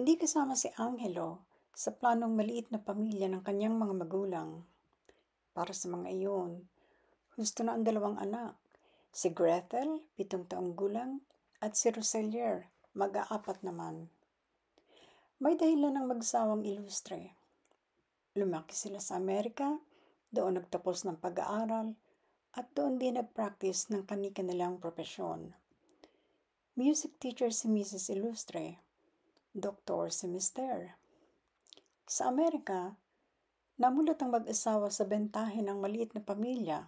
Hindi kasama si Angelo sa planong maliit na pamilya ng kanyang mga magulang. Para sa mga iyon, gusto na ang dalawang anak, si Gretel, 7 taong gulang, at si Roselier, mag-aapat naman. May dahilan ng magsawang ilustre. Lumaki sila sa Amerika, doon nagtapos ng pag-aaral, at doon din nag-practice ng kani-kanilang propesyon. Music teacher si Mrs. Ilustre, doktor si Mr. Sa Amerika, namulat ang mag-asawa sa bentahe ng maliit na pamilya.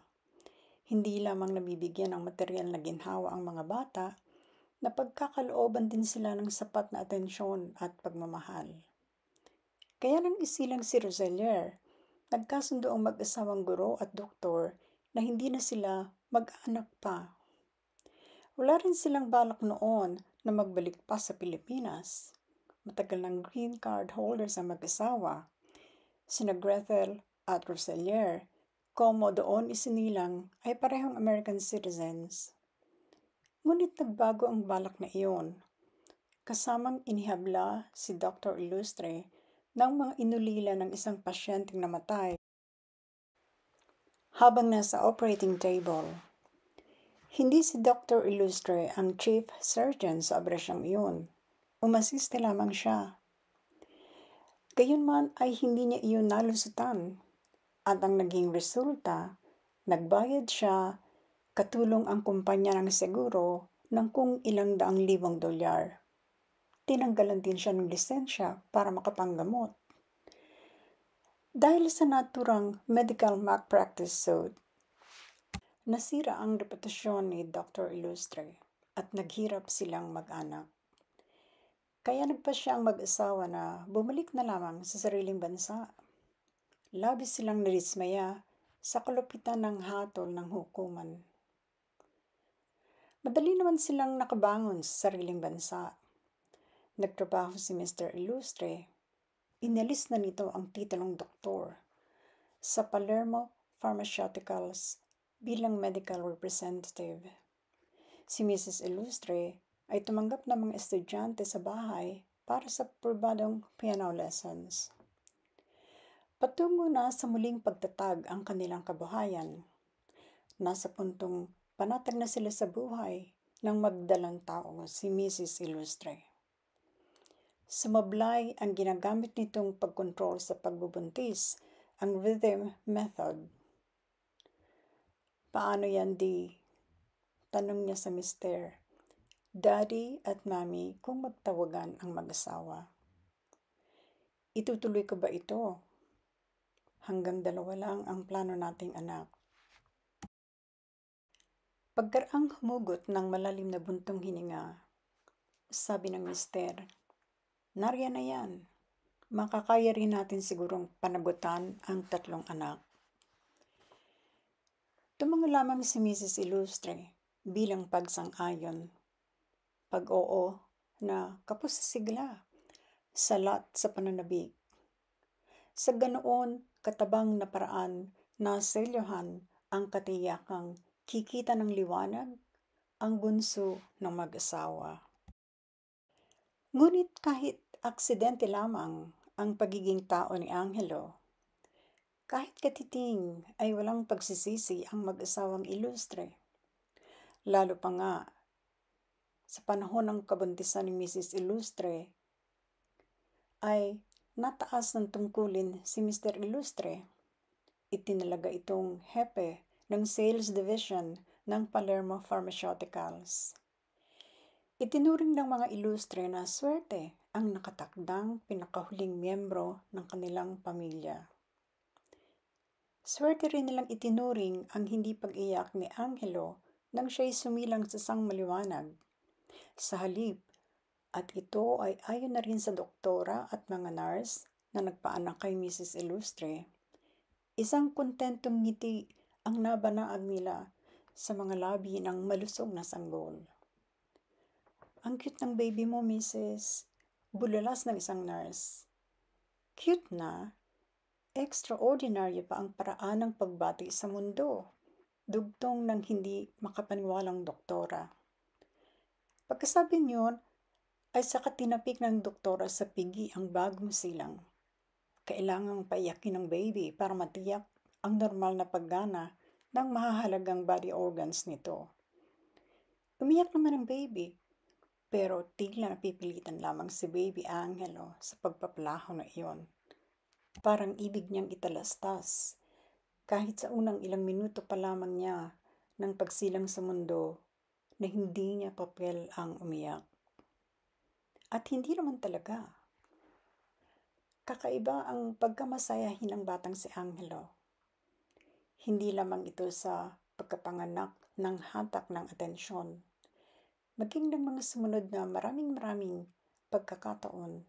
Hindi lamang nabibigyan ng material na ginhawa ang mga bata, na pagkakalooban din sila ng sapat na atensyon at pagmamahal. Kaya nang isilang si Roselier, nagkasundo ang mag-asawang guro at doktor na hindi na sila mag-anak pa. Wala rin silang balak noon na magbalik pa sa Pilipinas. Matagal ng green card holders ang mag-asawa. Sina Gretel at Roselier, komo doon isinilang, ay parehong American citizens. Ngunit nagbago ang balak na iyon. Kasamang inihabla si Dr. Ilustre ng mga inulila ng isang pasyenteng namatay habang nasa operating table. Hindi si Dr. Ilustre ang chief surgeon sa operasyong iyon. Umasiste lamang siya. Gayunman ay hindi niya iyon nalusutan. At ang naging resulta, nagbayad siya, katulong ang kumpanya ng seguro ng kung ilang daang libong dolyar. Tinanggalan din siya ng lisensya para makapanggamot. Dahil sa naturang medical malpractice suit, nasira ang reputasyon ni Dr. Ilustre at naghirap silang mag-anak. Kaya nagpasya ang mag-asawa na bumalik na lamang sa sariling bansa. Labis silang nadismaya sa kalupitan ng hatol ng hukuman. Madali naman silang nakabangon sa sariling bansa. Nagtrabaho si Mr. Ilustre. Inalis na nito ang titulong doktor sa Palermo Pharmaceuticals bilang medical representative. Si Mrs. Ilustre ay tumanggap ng mga estudyante sa bahay para sa pribadong piano lessons. Patungo na sa muling pagtatag ang kanilang kabuhayan. Nasa puntong panatag na sila sa buhay ng magdalang tao si Mrs. Ilustre. Sumablay ang ginagamit nitong pagkontrol sa pagbubuntis, ang rhythm method. Paano yan, di? Tanong niya sa Mr. Daddy at Mommy kung magtawagan ang mag-asawa. Itutuloy ko ba ito? Hanggang 2 lang ang plano nating anak. Pagkaraang humugot ng malalim na buntong hininga, sabi ng Mister, nariyan na yan. Makakaya rin natin sigurong panagutan ang 3 anak. Tumango lamang si Mrs. Ilustre bilang pagsang-ayon. Pag-oo na kapos sa sigla, salat sa pananabik. Sa ganoon katabang na paraan na selyohan ang katiyakang kikita ng liwanag ang bunso ng mag-asawa. Ngunit kahit aksidente lamang ang pagiging tao ni Angelo, kahit katiting ay walang pagsisisi ang mag-asawang Ilustre. Lalo pa nga, sa panahon ng kabuntisan ni Mrs. Ilustre, ay nataas ng tungkulin si Mr. Ilustre. Itinalaga itong hepe ng sales division ng Palermo Pharmaceuticals. Itinuring ng mga Ilustre na swerte ang nakatakdang pinakahuling miyembro ng kanilang pamilya. Swerte rin nilang itinuring ang hindi pag-iyak ni Angelo nang siya'y sumilang sa sang maliwanag. Sa halip, at ito ay ayon na rin sa doktora at mga nurse na nagpaanak kay Mrs. Ilustre, isang kontentong ngiti ang nabanaag nila sa mga labi ng malusog na sanggol. Ang cute ng baby mo, Mrs. Bulalas ng isang nurse. Cute na? Extraordinary pa ang paraan ng pagbati sa mundo. Dugtong ng hindi makapaniwalang doktora. Pagkasabi niyon, ay saka tinapik ng doktora sa pigi ang bagong silang. Kailangang paiyakin ng baby para matiyak ang normal na paggana ng mahahalagang body organs nito. Umiyak naman ang baby, pero tila napipilitan lamang si baby Angelo sa pagpaplaho na iyon. Parang ibig niyang italastas, kahit sa unang ilang minuto pa lamang niya ng pagsilang sa mundo na hindi niya papel ang umiyak. At hindi naman talaga. Kakaiba ang pagkamasayahin ng batang si Angelo. Hindi lamang ito sa pagkapanganak ng hatak ng atensyon, maging ng mga sumunod na maraming pagkakataon,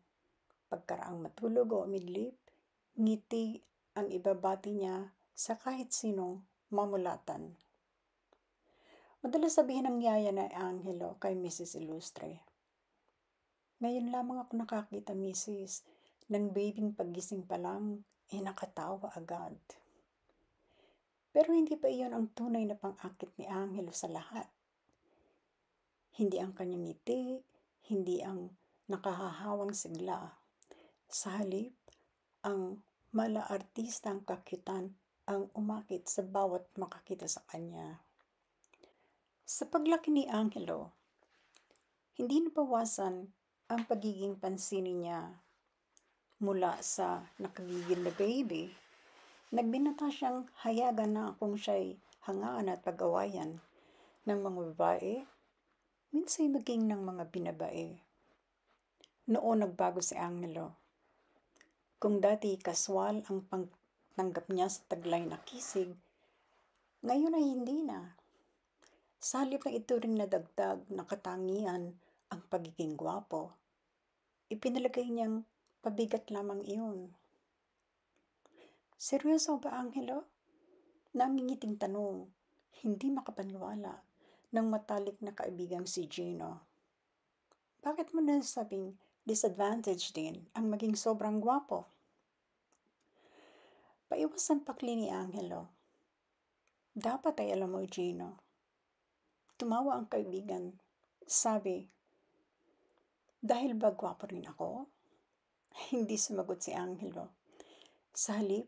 pagkaraang matulog o umidlip, ngiti ang ibabati niya sa kahit sinong mamulatan. Madalas sabihin ng yaya na Angelo kay Mrs. Ilustre, "Ngayon lamang ako nakakita, Mrs. ng babing pagising pa lang, nakatawa agad." Pero hindi pa iyon ang tunay na pang-akit ni Angelo sa lahat. Hindi ang kanyang ngiti, hindi ang nakahahawang sigla. Sa halip, ang mala-artistang kakyutan ang umakit sa bawat makakita sa kanya. Sa paglaki ni Angelo, hindi nabawasan ang pagiging pansinin niya. Mula sa nakagigil na baby, nagbinata siyang hayagan na kung siya'y hangaan at pag-awayan ng mga babae, minsan maging ng mga binabae. Noon nagbago si Angelo. Kung dati kaswal ang pagtanggap niya sa taglay na kisig, ngayon ay hindi na. Sa halip na ito ring nadagdag na katangian ang pagiging gwapo, ipinalagay niyang pabigat lamang iyon. "Seryoso ba, Angelo?" Nangingiting tanong, hindi makapaniwala ng matalik na kaibigang si Gino. "Bakit mo nasabing disadvantage din ang maging sobrang gwapo?" Paiwas ang pakli ni Angelo. "Dapat ay alam mo, Gino." Tumawa ang kaibigan. Sabi, "Dahil ba gwapo rin ako?" Hindi sumagot si Angelo. Sa halip,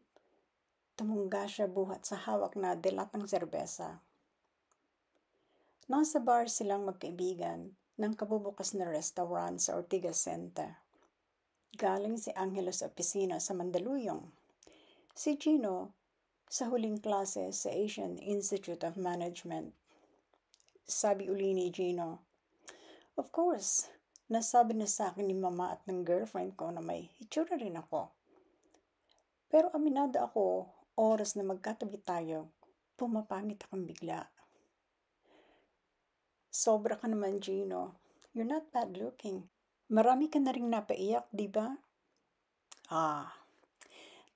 tumungga siya buhat sa hawak na delatang serbesa. Nasa bar silang magkaibigan ng kabubukas na restaurant sa Ortigas Center. Galing si Angelo sa opisina sa Mandaluyong. Si Gino sa huling klase sa Asian Institute of Management. Sabi uli ni Gino, "Of course, nasabi na sa akin ni mama at ng girlfriend ko na may hitsura rin ako. Pero aminado ako, oras na magkatabi tayo, pumapangit akong bigla." "Sobra ka naman, Gino. You're not bad looking. Marami ka na ring napaiyak, di ba?"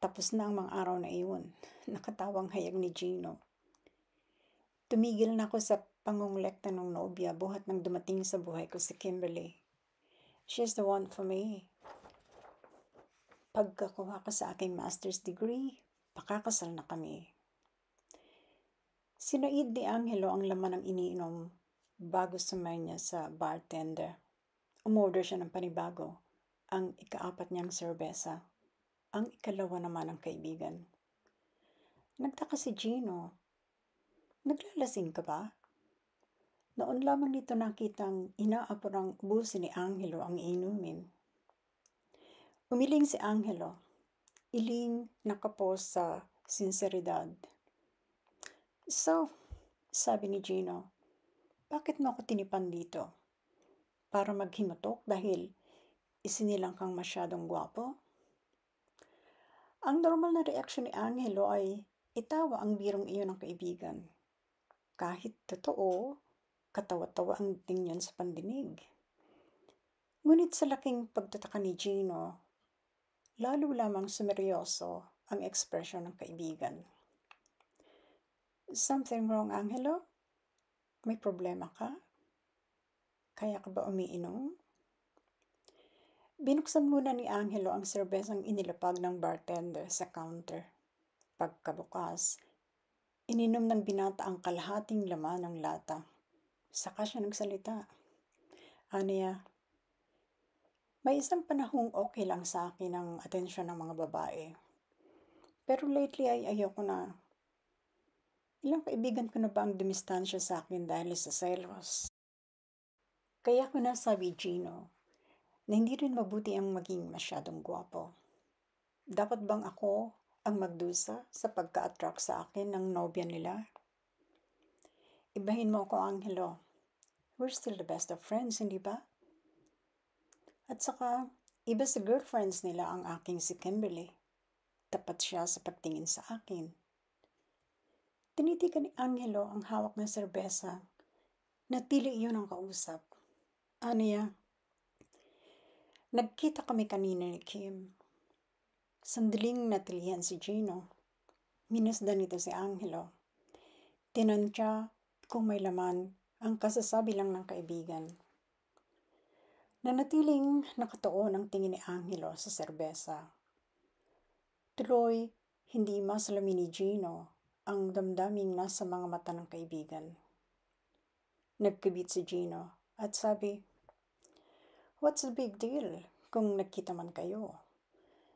Tapos na ang mga araw na iyon. Nakatawang hayag ni Gino. "Tumigil na ako sa pangungulekta ng nobya buhat nang dumating sa buhay ko si Kimberly. She's the one for me. Pagkakuha ko sa aking master's degree, pakakasal na kami." Sinaid ni Angelo ang laman ng iniinom bago sumayin niya sa bartender. Umorder siya ng panibago, ang ika-4 niyang serbesa. Ang ikalawa naman ng kaibigan. Nagtaka si Gino. "Naglalasing ka ba?" Noon lamang nito nakitang inaapurang ubusin ni Angelo ang inumin. Umiling si Angelo. Iling nakapos sa sinseridad. "So," sabi ni Gino, "bakit mo ako tinipan dito? Para maghimutok dahil isinilang kang masyadong gwapo?" Ang normal na reaksyon ni Angelo ay itawa ang birong iyon ng kaibigan. Kahit totoo, katawa-tawa ang dating niyon sa pandinig. Ngunit sa laking pagtataka ni Gino, lalo lamang sumeryoso ang ekspresyon ng kaibigan. "Something wrong, Angelo? May problema ka? Kaya ka ba umiinom?" Binuksan muna ni Angelo ang serbesang inilapag ng bartender sa counter. Pagkabukas, ininom ng binata ang kalahating laman ng lata. Saka siya nagsalita. "Aniya, May isang panahong okay lang sa akin ang atensyon ng mga babae. Pero lately ay ayoko na. Ilang kaibigan ko na ba ang dumistansya sa akin dahil sa selos? Kaya ko nasabi, Gino, na hindi rin mabuti ang maging masyadong gwapo. Dapat bang ako ang magdusa sa pagka-attract sa akin ng nobya nila? Ibahin mo ako, Angelo. We're still the best of friends, hindi ba? At saka, iba sa girlfriends nila ang aking si Kimberly. Tapat siya sa pagtingin sa akin. Tinitigan ni Angelo ang hawak ng serbesa na tila iyon ang kausap. Aniya, nagkita kami kanina ni Kim. Sandaling natilihan si Gino. Minasdan nito si Angelo. Tinantya kung may laman ang kasasabi lang ng kaibigan. Nanatiling nakatuon ang tingin ni Angelo sa serbesa. Tuloy, hindi masalamin ni Gino ang damdaming nasa mga mata ng kaibigan. Nagkabit si Gino at sabi, "What's the big deal kung nagkita man kayo?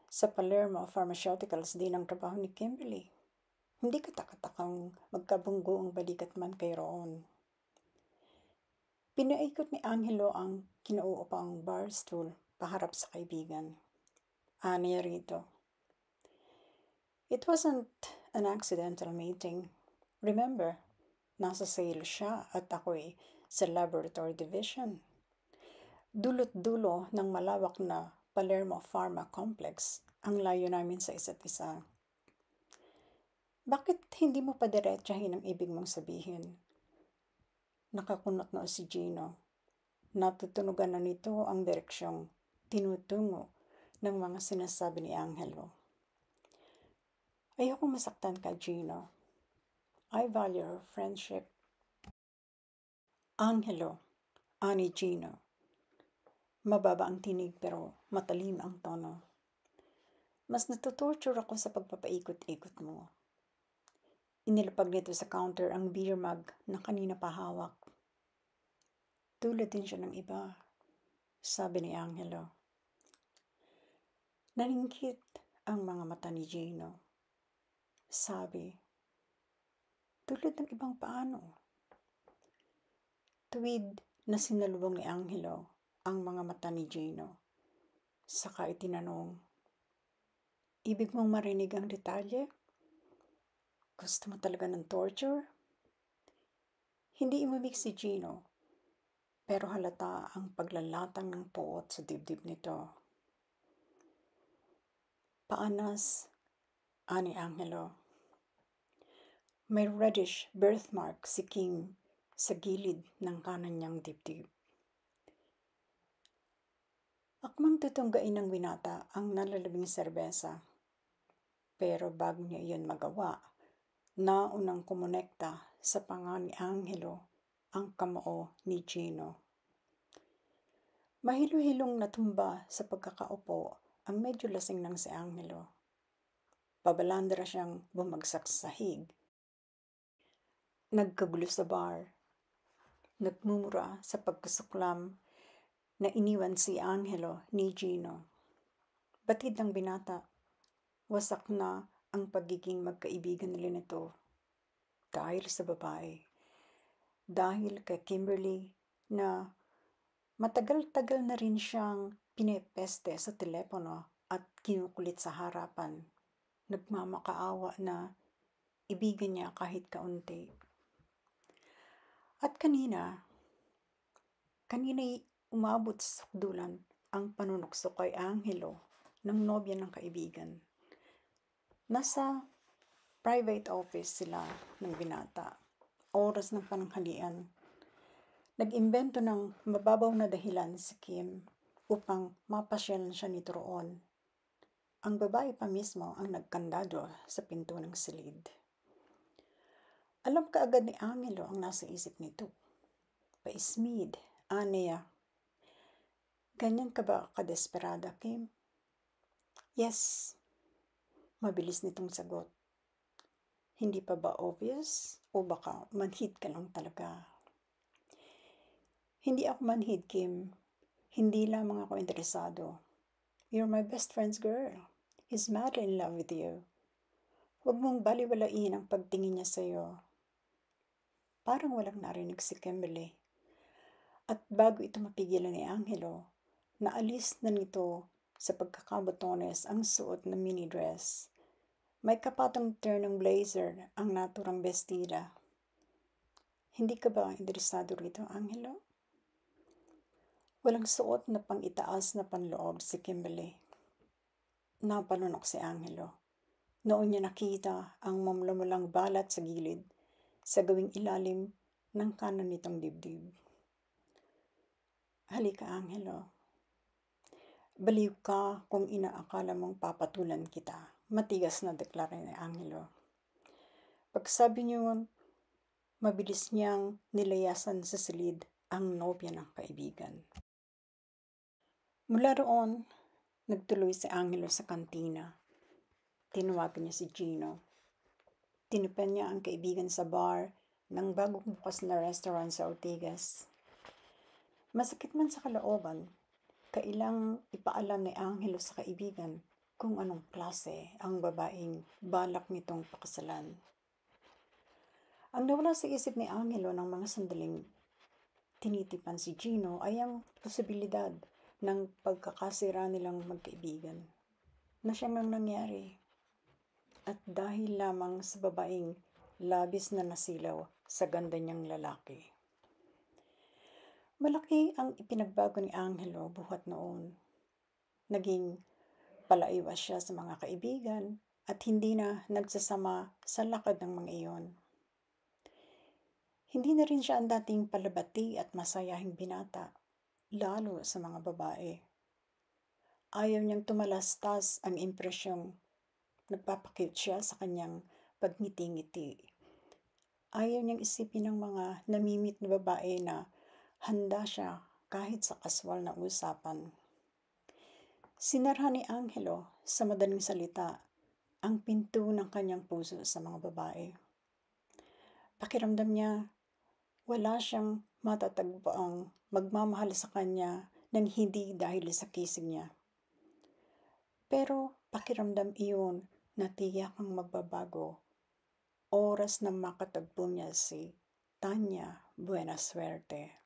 Sa Palermo Pharmaceuticals din ang trabaho ni Kimberly. Hindi katakatakang magkabunggo ang balikat man kay roon." Pinaikot ni Angelo ang kinauupang bar stool paharap sa kaibigan. Aniya rito, "It wasn't an accidental meeting. Remember, nasa sales siya at ako'y sa laboratory division. Dulot-dulo ng malawak na Palermo Pharma Complex ang layo namin sa isa't isa. Bakit hindi mo pa diretsahin ang ibig mong sabihin?" Nakakunot na si Gino. Natutunugan na nito ang direksyong tinutungo ng mga sinasabi ni Angelo. "Ayokong masaktan ka, Gino. I value our friendship." "Angelo," ani Gino. Mababa ang tinig pero matalim ang tono. "Mas natutorture ako sa pagpapaikot-ikot mo." Inilapag nito sa counter ang beer mug na kanina pa hawak. "Tulad din siya ng iba," sabi ni Angelo. Naningkit ang mga mata ni Gino. Sabi, "Tulad ng ibang paano?" Tuwid na sinalubong ni Angelo ang mga mata ni Gino. Saka itinanong, "Ibig mong marinig ang detalye? Gusto mo talaga ng torture?" Hindi umimik si Gino, pero halata ang paglalatang ng puot sa dibdib nito. "Paanas," ani Angelo. May reddish birthmark si Kim sa gilid ng kanan niyang dibdib. Akmang tutunggain ng binata ang nalalabing serbesa. Pero bago niya iyon magawa, naunang kumonekta sa panga ni Angelo ang kamao ni Gino. Mahilo-hilong natumba sa pagkakaupo ang medyo lasing ng si Angelo. Pabalandra siyang bumagsak sa sahig. Nagkagulo sa bar. Nagmumura sa pagkasuklam na iniwan si Angelo ni Gino. Batid ng binata, wasak na ang pagiging magkaibigan nila nito dahil sa babae. Dahil kay Kimberly na matagal-tagal na rin siyang pinepeste sa telepono at kinukulit sa harapan. Nagmamakaawa na ibigan niya kahit kaunti. At kanina'y umabot sa sukdulan ang panunukso kay Angelo ng nobya ng kaibigan. Nasa private office sila ng binata. Oras ng pananghalian. Nag-imbento ng mababaw na dahilan si Kim upang mapasyalan siya nito roon. Ang babae pa mismo ang nagkandado sa pinto ng silid. Alam kaagad ni Angelo ang nasa isip nito. Paismid, aniya. "Ganyan ka ba kadesperada, Kim?" "Yes." Mabilis nitong sagot. "Hindi pa ba obvious o baka manhid ka lang talaga?" "Hindi ako manhid, Kim. Hindi lamang ako interesado. You're my best friend's girl. He's madly in love with you. Huwag mong baliwalain ang pagtingin niya sa'yo. Parang walang narinig si Kimberly. At bago ito mapigilan ni Angelo, naalis na nito sa pagkakabotones ang suot na mini dress. May kapatong ternong blazer ang naturang bestida. Hindi ka ba interesado rito, Angelo? Walang suot na pang-itaas na panloob si Kimberly. Napalunok si Angelo. Noon niya nakita ang mamlumulang balat sa gilid sa gawing ilalim ng kanan nitong dibdib. Halika, Angelo. Baliw ka kung inaakala mong papatulan kita. Matigas na deklara ni Angelo. Pagsabi niyo, mabilis niyang nilayasan sa silid ang nobya ng kaibigan. Mula roon, nagtuloy si Angelo sa kantina. Tinawagan niya si Gino. Tinipan niya ang kaibigan sa bar ng bagong bukas na restaurant sa Ortigas. Masakit man sa kalooban, kailang ipaalam ni Angelo sa kaibigan kung anong klase ang babaeng balak nitong pakasalan. Ang nawala sa isip ni Angelo ng mga sandaling tinitipan si Gino ay ang posibilidad ng pagkakasira nilang magkaibigan na siyang nang nangyari. At dahil lamang sa babaeng labis na nasilaw sa ganda niyang lalaki. Malaki ang ipinagbago ni Angelo buhat noon. Naging palaiwas siya sa mga kaibigan at hindi na nagsasama sa lakad ng mga iyon. Hindi na rin siya ang dating palabati at masayahing binata, lalo sa mga babae. Ayaw niyang tumalastas ang impresyong nagpapakute siya sa kanyang pagngiti-ngiti. Ayaw niyang isipin ng mga namimit na babae na handa siya kahit sa kaswal na usapan. Sinarha ni Angelo sa madaling salita ang pinto ng kanyang puso sa mga babae. Pakiramdam niya, wala siyang matatagpuang magmamahal sa kanya nang hindi dahil sa kisig niya. Pero pakiramdam iyon na tiyak ang magbabago oras na makatagpo niya si Tanya Buenasuerte.